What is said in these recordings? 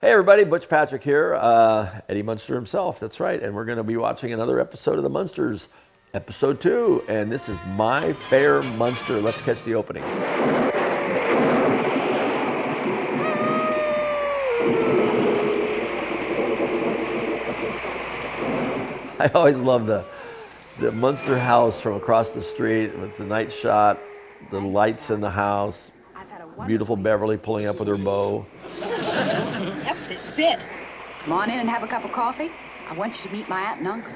Hey everybody, Butch Patrick here, Eddie Munster himself, that's right, and we're going to be watching another episode of the Munsters, episode 2, and this is My Fair Munster. Let's catch the opening. I always love the Munster house from across the street with the night shot, the lights in the house, beautiful Beverly pulling up with her bow. Yep, this is it. Come on in and have a cup of coffee. I want you to meet my aunt and uncle.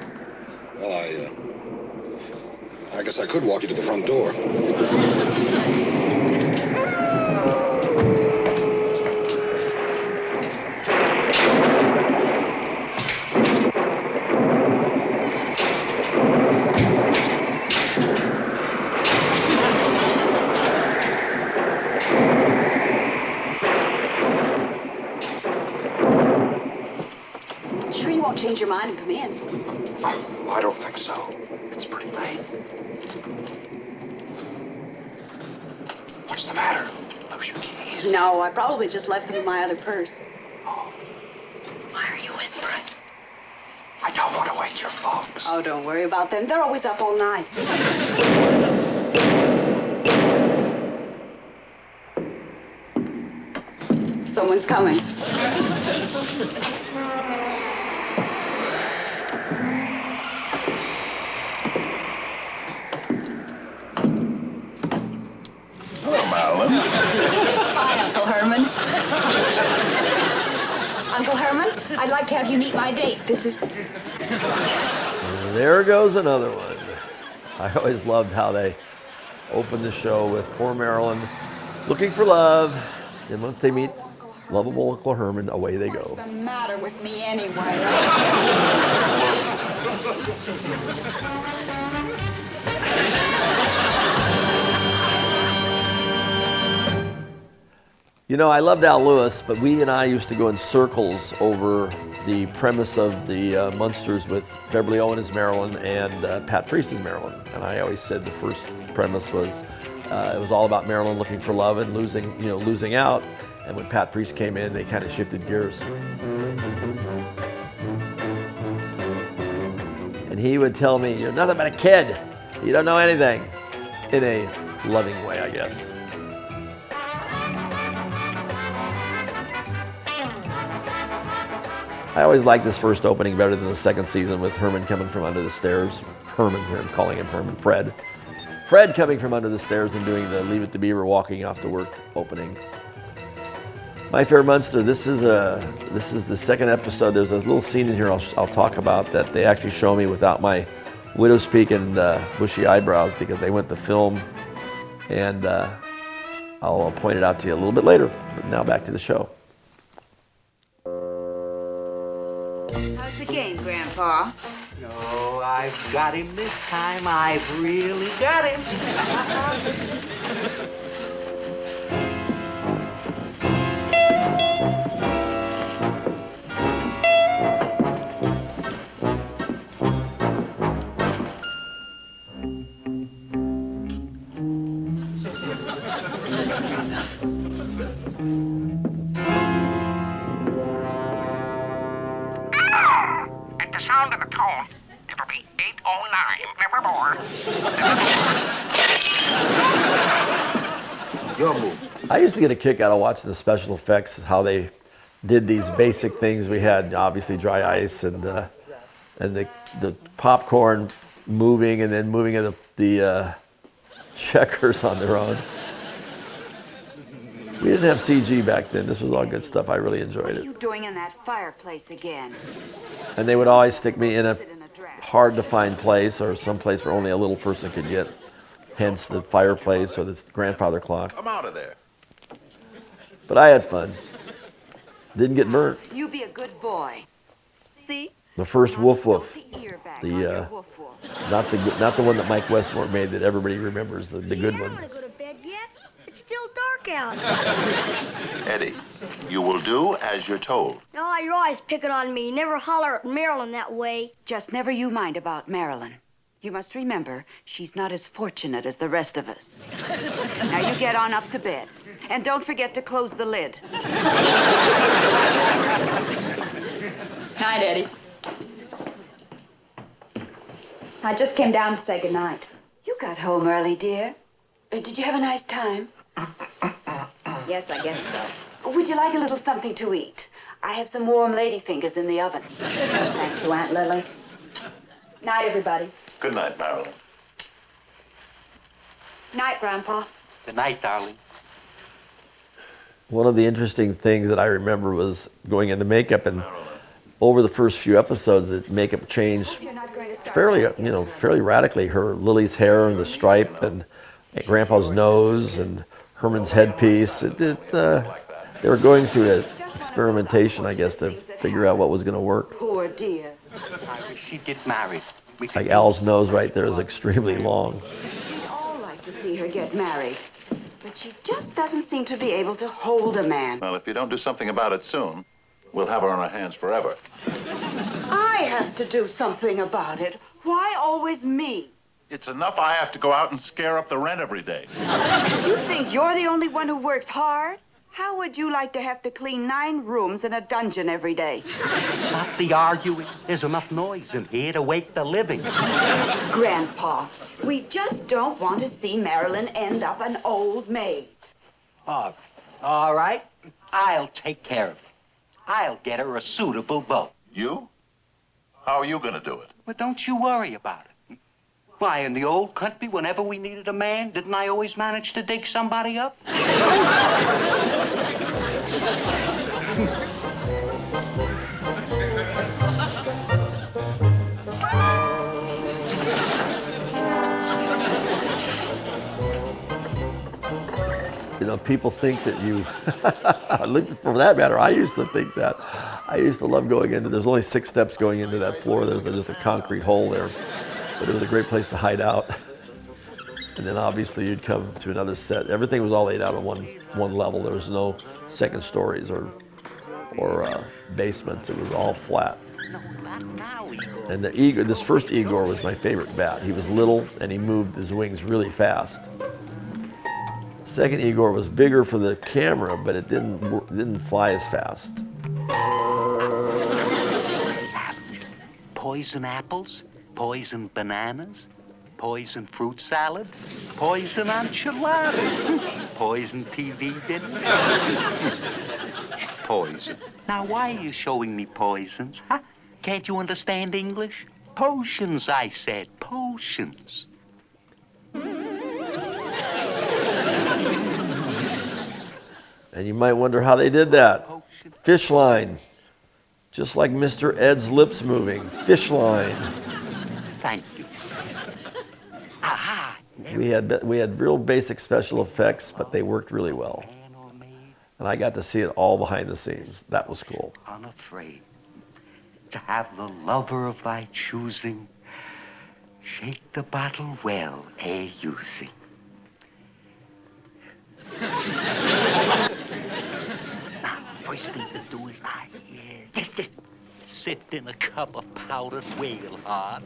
Well, I guess I could walk you to the front door. Sure you won't change your mind and come in? I don't think so. It's pretty late. What's the matter? Lose your keys? No, I probably just left them in my other purse. Oh, Why are you whispering? I don't want to wake your folks. Oh, don't worry about them. They're always up all night. Someone's coming. Hello, Madeline. Hi, Uncle Herman. Uncle Herman, I'd like to have you meet my date. This is... There goes another one. I always loved how they opened the show with poor Marilyn looking for love, and once they meet lovable Uncle Herman, away they go. What's the matter with me anyway? You know, I loved Al Lewis, but we and I used to go in circles over the premise of the Munsters with Beverly Owen as Marilyn and Pat Priest as Marilyn. And I always said the first premise was it was all about Marilyn looking for love and losing out. And when Pat Priest came in, they kind of shifted gears. And he would tell me, "You're nothing but a kid. You don't know anything," in a loving way, I guess. I always liked this first opening better than the second season with Herman coming from under the stairs. Herman, I'm calling him Herman, Fred. Fred coming from under the stairs and doing the Leave It to Beaver walking off to work opening. My Fair Munster, this is the second episode. There's a little scene in here I'll talk about that they actually show me without my widow's peak and bushy eyebrows because they went to film, and I'll point it out to you a little bit later. But now back to the show. How's the game, Grandpa? Oh, I've got him this time. I've really got him. At the sound of the tone, it'll be 8:09, never more. Your move. I used to get a kick out of watching the special effects, how they did these basic things. We had obviously dry ice and the popcorn moving and then moving of the checkers on their own. We didn't have CG back then. This was all good stuff. I really enjoyed What are it. you doing in that fireplace again? And they would always stick me in a Sit in a draft. hard to find place or some place where only a little person could get. Hence the fireplace or the grandfather clock. I'm out of there. But I had fun. Didn't get burnt. You be a good boy. See? The first woof woof. Soak the ear back The, on your woof woof. Not the one that Mike Westmore made that everybody remembers, the good I don't one. want to go to bed yet. It's still dark out. Eddie, you will do as you're told. No, you're always picking on me. You never holler at Marilyn that way. Just never you mind about Marilyn. You must remember, she's not as fortunate as the rest of us. Now you get on up to bed. And don't forget to close the lid. I just came down to say goodnight. You got home early, dear. Did you have a nice time? Yes, I guess so. Would you like a little something to eat? I have some warm lady fingers in the oven. Thank you, Aunt Lily. Night, everybody. Good night, Marilyn. Night, Grandpa. Good night, darling. One of the interesting things that I remember was going into makeup, and over the first few episodes, the makeup changed fairly radically. Lily's hair and the stripe, and Grandpa's nose, and Herman's headpiece. They were going through an experimentation, I guess, to figure out what was going to work. Poor dear. I wish she'd get married. Like Al's nose right there is extremely long. We'd all like to see her get married. But she just doesn't seem to be able to hold a man. Well, if you don't do something about it soon, we'll have her on our hands forever. I have to do something about it. Why always me? It's enough I have to go out and scare up the rent every day. You think you're the only one who works hard? How would you like to have to clean 9 rooms in a dungeon every day? Not the arguing. There's enough noise in here to wake the living. Grandpa, we just don't want to see Marilyn end up an old maid. All right. I'll take care of it. I'll get her a suitable boat. You? How are you going to do it? But don't you worry about it. Why, in the old country, whenever we needed a man, didn't I always manage to dig somebody up? You know, people think that you, for that matter, I used to think that. I used to love going into, there's only 6 steps going into that floor. There's just a concrete hole there. But it was a great place to hide out. And then obviously you'd come to another set. Everything was all laid out on one level. There was no second stories or basements. It was all flat. And this first Igor was my favorite bat. He was little and he moved his wings really fast. Second Igor was bigger for the camera, but it didn't fly as fast. Poison apples, poison bananas, poison fruit salad, poison enchiladas, poison TV dinner. Poison. Now, why are you showing me poisons, huh? Can't you understand English? Potions, I said, potions. And you might wonder how they did that. Fish line. Just like Mr. Ed's lips moving. Fish line. Thank you. Aha! We had real basic special effects, but they worked really well. And I got to see it all behind the scenes. That was cool. Unafraid to have the lover of thy choosing shake the bottle well ere using. Now, first thing to do is just sit in a cup of powdered whale heart.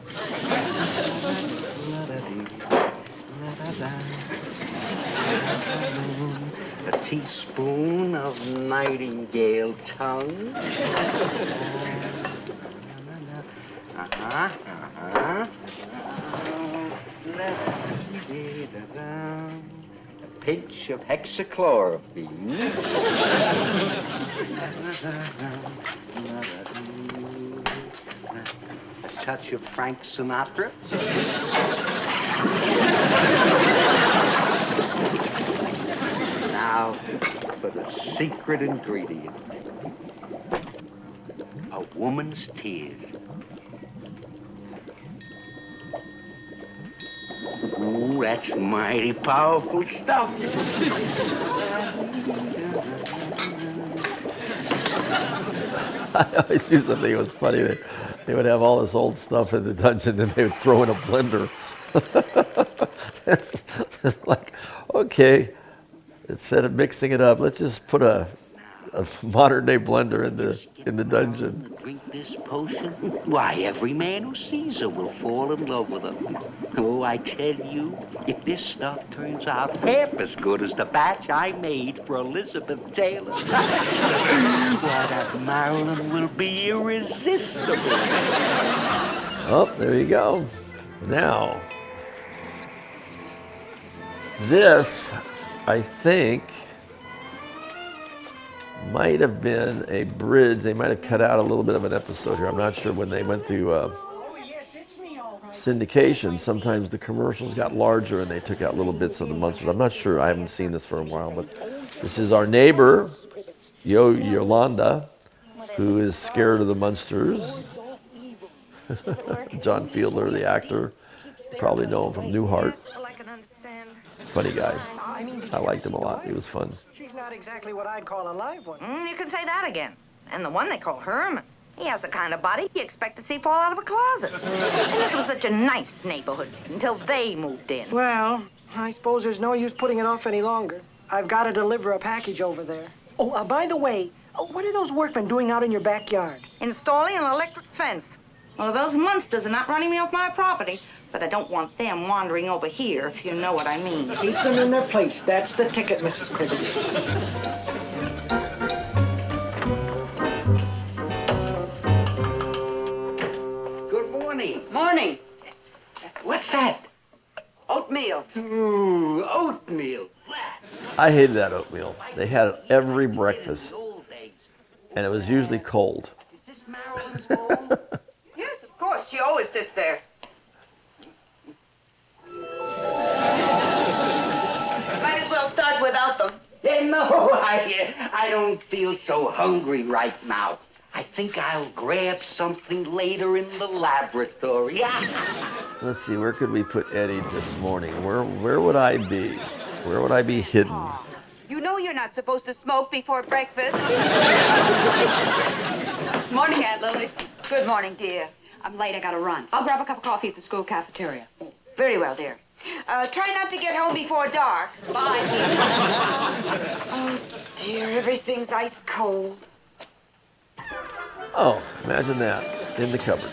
A teaspoon of nightingale tongue. A pinch of hexachlorophene. A touch of Frank Sinatra. Now for the secret ingredient. A woman's tears. Ooh, that's mighty powerful stuff. I always used to think it was funny that they would have all this old stuff in the dungeon and they would throw in a blender. It's like, okay, instead of mixing it up, let's just put a modern day blender in the dungeon. Drink this potion? Why, every man who sees her will fall in love with her. Oh, I tell you, if this stuff turns out half as good as the batch I made for Elizabeth Taylor, why, that Marilyn will be irresistible. Oh, there you go. Now, this, I think, might have been a bridge. They might have cut out a little bit of an episode here. I'm not sure when they went to syndication. Sometimes the commercials got larger and they took out little bits of the Munsters. I'm not sure. I haven't seen this for a while, but this is our neighbor, Yolanda, who is scared of the Munsters. John Fiedler, the actor, you probably know him from Newhart. Funny guy. I liked him a lot. He was fun. She's not exactly what I'd call a live one. You can say that again. And the one they call Herman. He has the kind of body you expect to see fall out of a closet. And this was such a nice neighborhood until they moved in. Well, I suppose there's no use putting it off any longer. I've got to deliver a package over there. Oh, by the way, what are those workmen doing out in your backyard? Installing an electric fence. Well, those Munsters are not running me off my property, but I don't want them wandering over here, if you know what I mean. Keep them in their place. That's the ticket, Mrs. Cribbins. Good morning. Morning. What's that? Oatmeal. Ooh, oatmeal. I hated that oatmeal. They had it every breakfast, and it was usually cold. Is this Marilyn's home? Yes, of course. She always sits there. Might as well start without them. No, I don't feel so hungry right now. I think I'll grab something later in the laboratory. Let's see, where could we put Eddie this morning? Where would I be? Where would I be hidden? You know you're not supposed to smoke before breakfast. Morning, Aunt Lily. Good morning, dear. I'm late. I gotta run. I'll grab a cup of coffee at the school cafeteria. Very well, dear. Try not to get home before dark. Bye, dear. Oh, dear, everything's ice cold. Oh, imagine that, in the cupboard.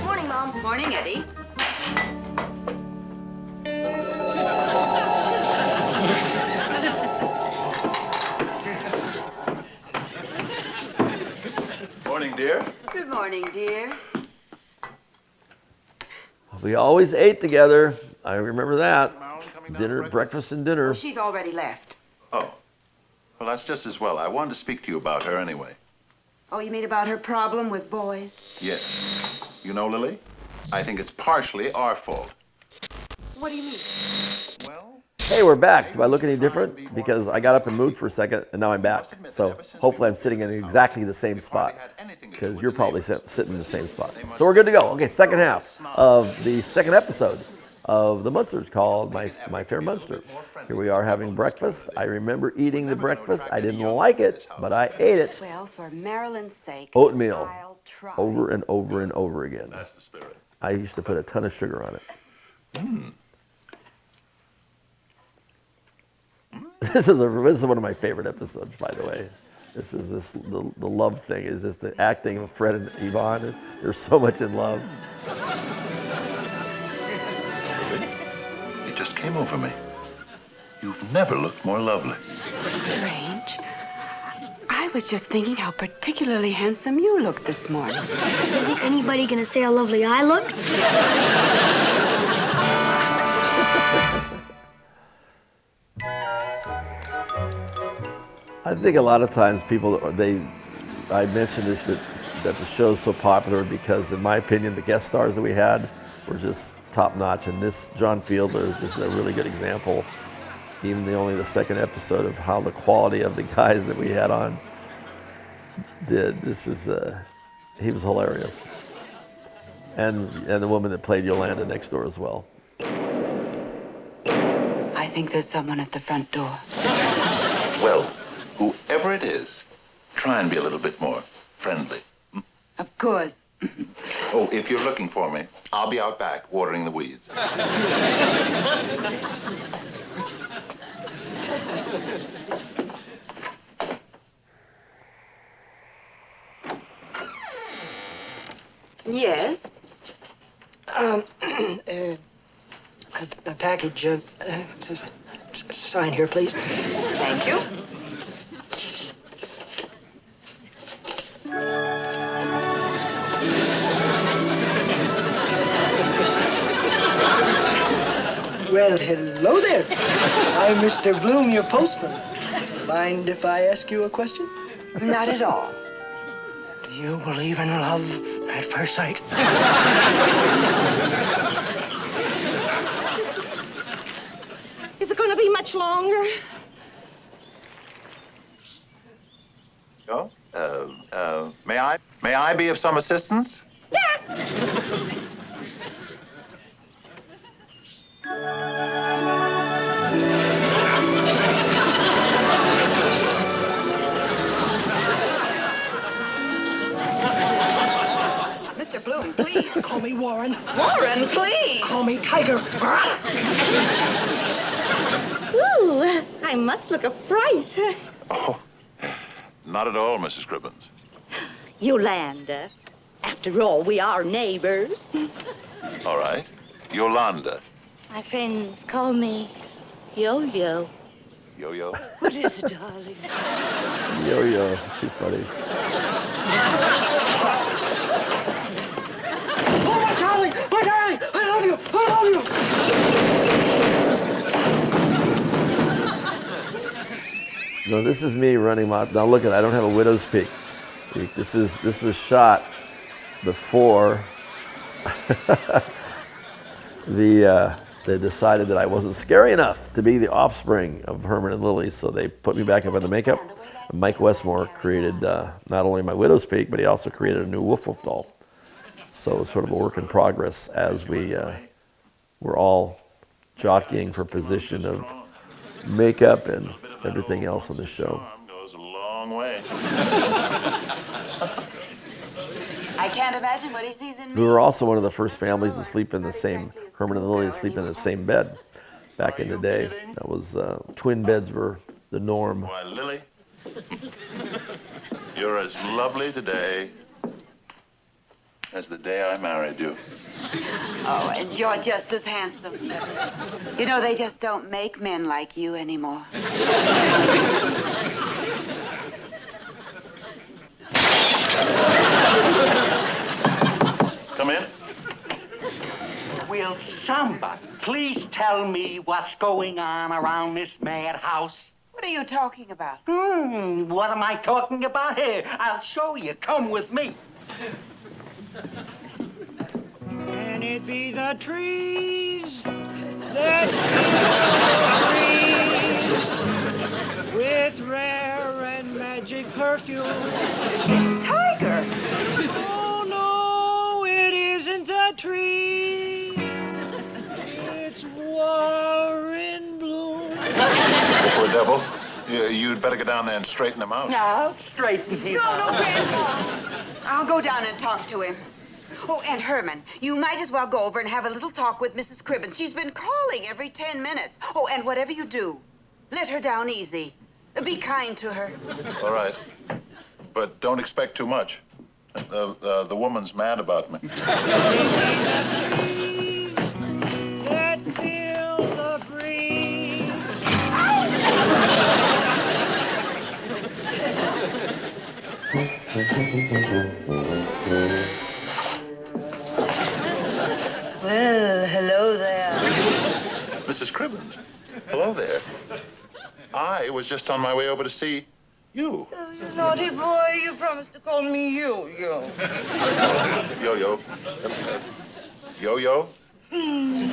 Morning, Mom. Morning, Eddie. Morning, dear. Good morning, dear. We always ate together. I remember that. Dinner, breakfast and dinner. Well, she's already left. Oh. Well, that's just as well. I wanted to speak to you about her anyway. Oh, you mean about her problem with boys? Yes. You know, Lily, I think it's partially our fault. What do you mean? Well, Hey, we're back. Do I look any different? Because I got up and moved for a second, and now I'm back. So hopefully I'm sitting in exactly the same spot, because you're probably sitting in the same spot. So we're good to go. Okay, second half of the second episode of the Munsters, called My Fair Munster. Here we are having breakfast. I remember eating the breakfast. I didn't like it, but I ate it. Well, for Marilyn's sake, Oatmeal, I'll try. over and over and over again. that's the spirit. I used to put a ton of sugar on it. This is one of my favorite episodes, by the way. The love thing is just the acting of Fred and Yvonne. They're so much in love. It just came over me. You've never looked more lovely. Strange. I was just thinking how particularly handsome you looked this morning. Isn't anybody gonna say how lovely I look? I think a lot of times I mentioned this, that the show's so popular because, in my opinion, the guest stars that we had were just top notch. And this, John Fiedler, this is a really good example, even only the second episode, of how the quality of the guys that we had on did. He was hilarious. And the woman that played Yolanda next door as well. I think there's someone at the front door. Well, whoever it is, try and be a little bit more friendly. Of course. Oh, if you're looking for me, I'll be out back watering the weeds. Yes? A package, sign here, please. Thank you. Well, hello there. I'm Mr. Bloom, your postman. Mind if I ask you a question? Not at all. Do you believe in love at first sight? Is it going to be much longer? Oh, may I be of some assistance? Mr. Bloom, please. Call me Warren. Warren, please. Call me Tiger. Ooh, I must look a fright. Oh, not at all, Mrs. Cribbins. Yolanda. After all, we are neighbors. All right. Yolanda. My friends call me Yo-Yo. Yo-Yo. What is it, darling? Yo-yo, too funny. Oh, my darling! My darling! I love you! I love you! No, this is me running my. Now look at, I don't have a widow's peak. This was shot before they decided that I wasn't scary enough to be the offspring of Herman and Lily, so they put me back up in the makeup. Mike Westmore created not only my widow's peak, but he also created a new Woof Woof doll. So it was sort of a work in progress as we were all jockeying for position of makeup and everything else on the show. Goes a long way. I can't imagine what he sees in me. We were also one of the first families to sleep in the same, Herman and Lily to sleep in the same bed back in the day. That was, twin beds were the norm. Why, Lily, you're as lovely today as the day I married you. Oh, and you're just as handsome. You know, they just don't make men like you anymore. Come in. Will somebody please tell me what's going on around this madhouse? What are you talking about? What am I talking about here? I'll show you. Come with me. Can it be the trees that trees with rare and magic perfume? It's Tiger. Oh no, it isn't the trees. It's Warren Bloom. Poor devil. You'd better get down there and straighten them out. I'll straighten him out. No, Grandpa. I'll go down and talk to him. Oh, and Herman, you might as well go over and have a little talk with Mrs. Cribbins. She's been calling every 10 minutes. Oh, and whatever you do, let her down easy. Be kind to her. All right. But don't expect too much. The woman's mad about me. That fill the breeze. Well, hello there. Mrs. Cribbins, hello there. I was just on my way over to see you. Oh, you naughty boy. You promised to call me Yo-Yo. Yo-Yo. Yo-Yo? Feeling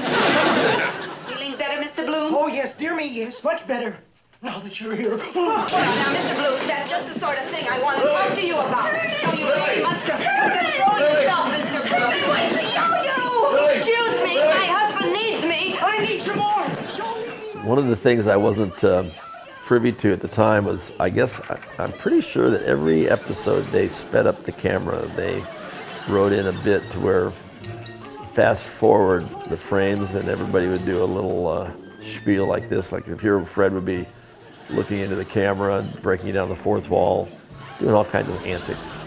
better, Mr. Bloom? Oh, yes, dear me, yes, much better. Now that you're here. Now, Mr. Bloom, that's just the sort of thing I want to talk to you about. Now, you really must control yourself, Mr. Bloom. What's a yo-yo? Excuse me, my husband needs me. I need you more. One of the things I wasn't privy to at the time was, I'm pretty sure that every episode they sped up the camera. They wrote in a bit to where fast forward the frames and everybody would do a little spiel like this. Like if here Fred would be looking into the camera and breaking down the fourth wall, doing all kinds of antics.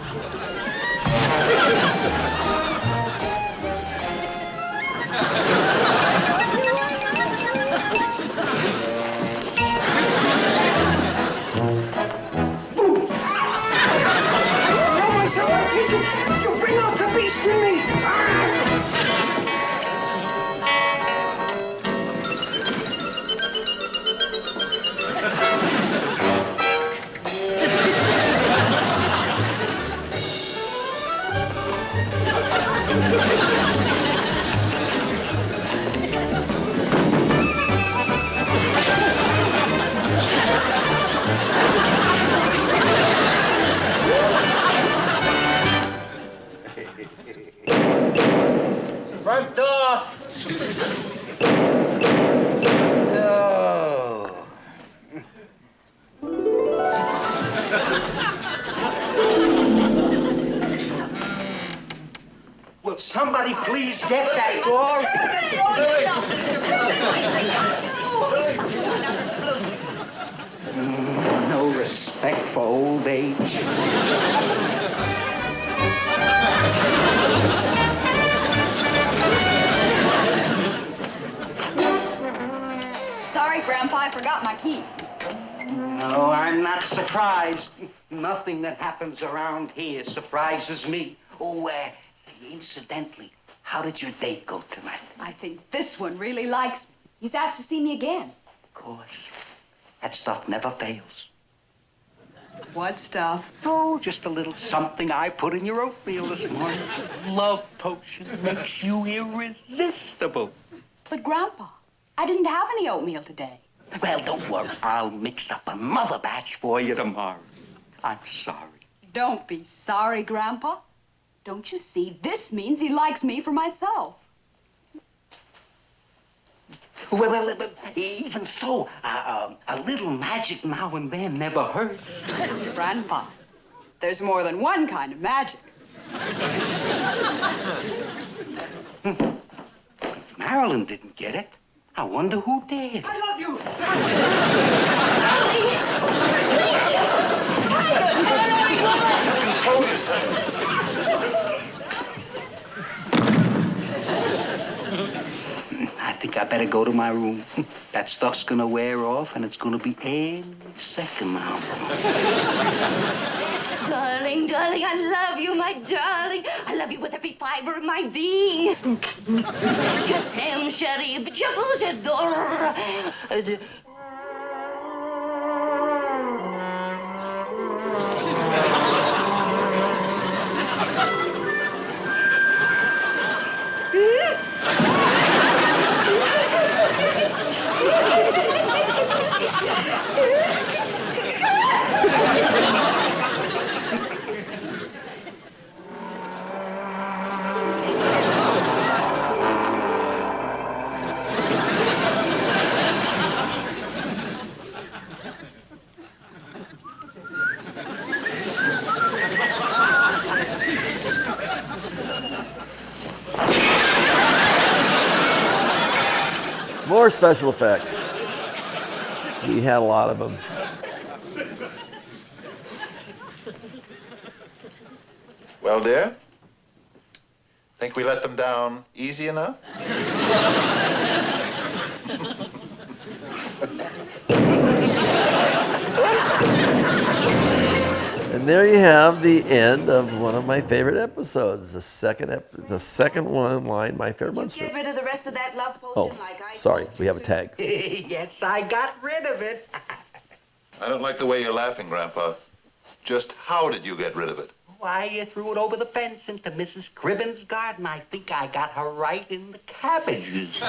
You bring out the beast in me! somebody please get that door? No respect for old age. Sorry, Grandpa, I forgot my key. No, I'm not surprised. Nothing that happens around here surprises me. Oh, incidentally, how did your date go tonight? I think this one really likes me. He's asked to see me again. Of course. That stuff never fails. What stuff? Oh, just a little something I put in your oatmeal this morning. Love potion makes you irresistible. But, Grandpa, I didn't have any oatmeal today. Well, don't worry. I'll mix up another batch for you tomorrow. I'm sorry. Don't be sorry, Grandpa. Don't you see? This means he likes me for myself. Well, even so, a little magic now and then never hurts. Grandpa, there's more than one kind of magic. If Marilyn didn't get it, I wonder who did. I love you. Hold yourself. I think I better go to my room. That stuff's gonna wear off, and it's gonna be any second now. Darling, darling, I love you, my darling. I love you with every fiber of my being. Je t'aime, chérie. Je vous adore. More special effects. We had a lot of them. Well, dear, think we let them down easy enough? And there you have the end of one of my favorite episodes, the second one line, My Fair Munster. Get rid of the rest of that love potion Oh, like I sorry, we have a tag. Yes, I got rid of it. I don't like the way you're laughing, Grandpa. Just how did you get rid of it? Why, you threw it over the fence into Mrs. Cribben's garden. I think I got her right in the cabbages.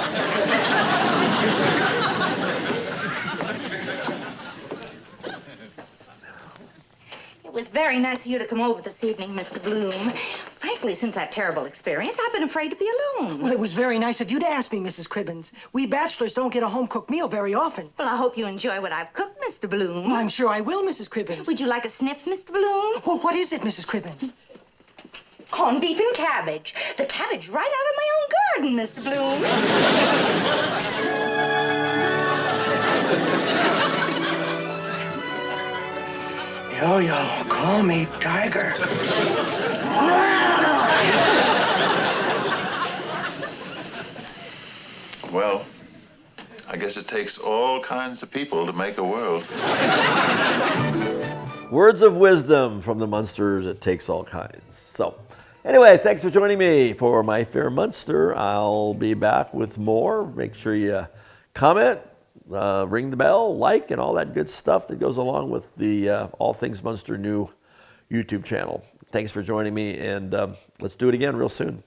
It was very nice of you to come over this evening, Mr. Bloom. Frankly, since that terrible experience, I've been afraid to be alone. Well, it was very nice of you to ask me, Mrs. Cribbins. We bachelors don't get a home-cooked meal very often. Well, I hope you enjoy what I've cooked, Mr. Bloom. Well, I'm sure I will, Mrs. Cribbins. Would you like a sniff, Mr. Bloom? Well, what is it, Mrs. Cribbins? Corned beef and cabbage. The cabbage right out of my own garden, Mr. Bloom. Yo, call me Tiger. Well, I guess it takes all kinds of people to make a world. Words of wisdom from the Munsters. It takes all kinds. So, anyway, thanks for joining me for My Fair Munster. I'll be back with more. Make sure you comment, ring the bell, like, and all that good stuff that goes along with the All Things Munster new YouTube channel. Thanks for joining me, and let's do it again real soon.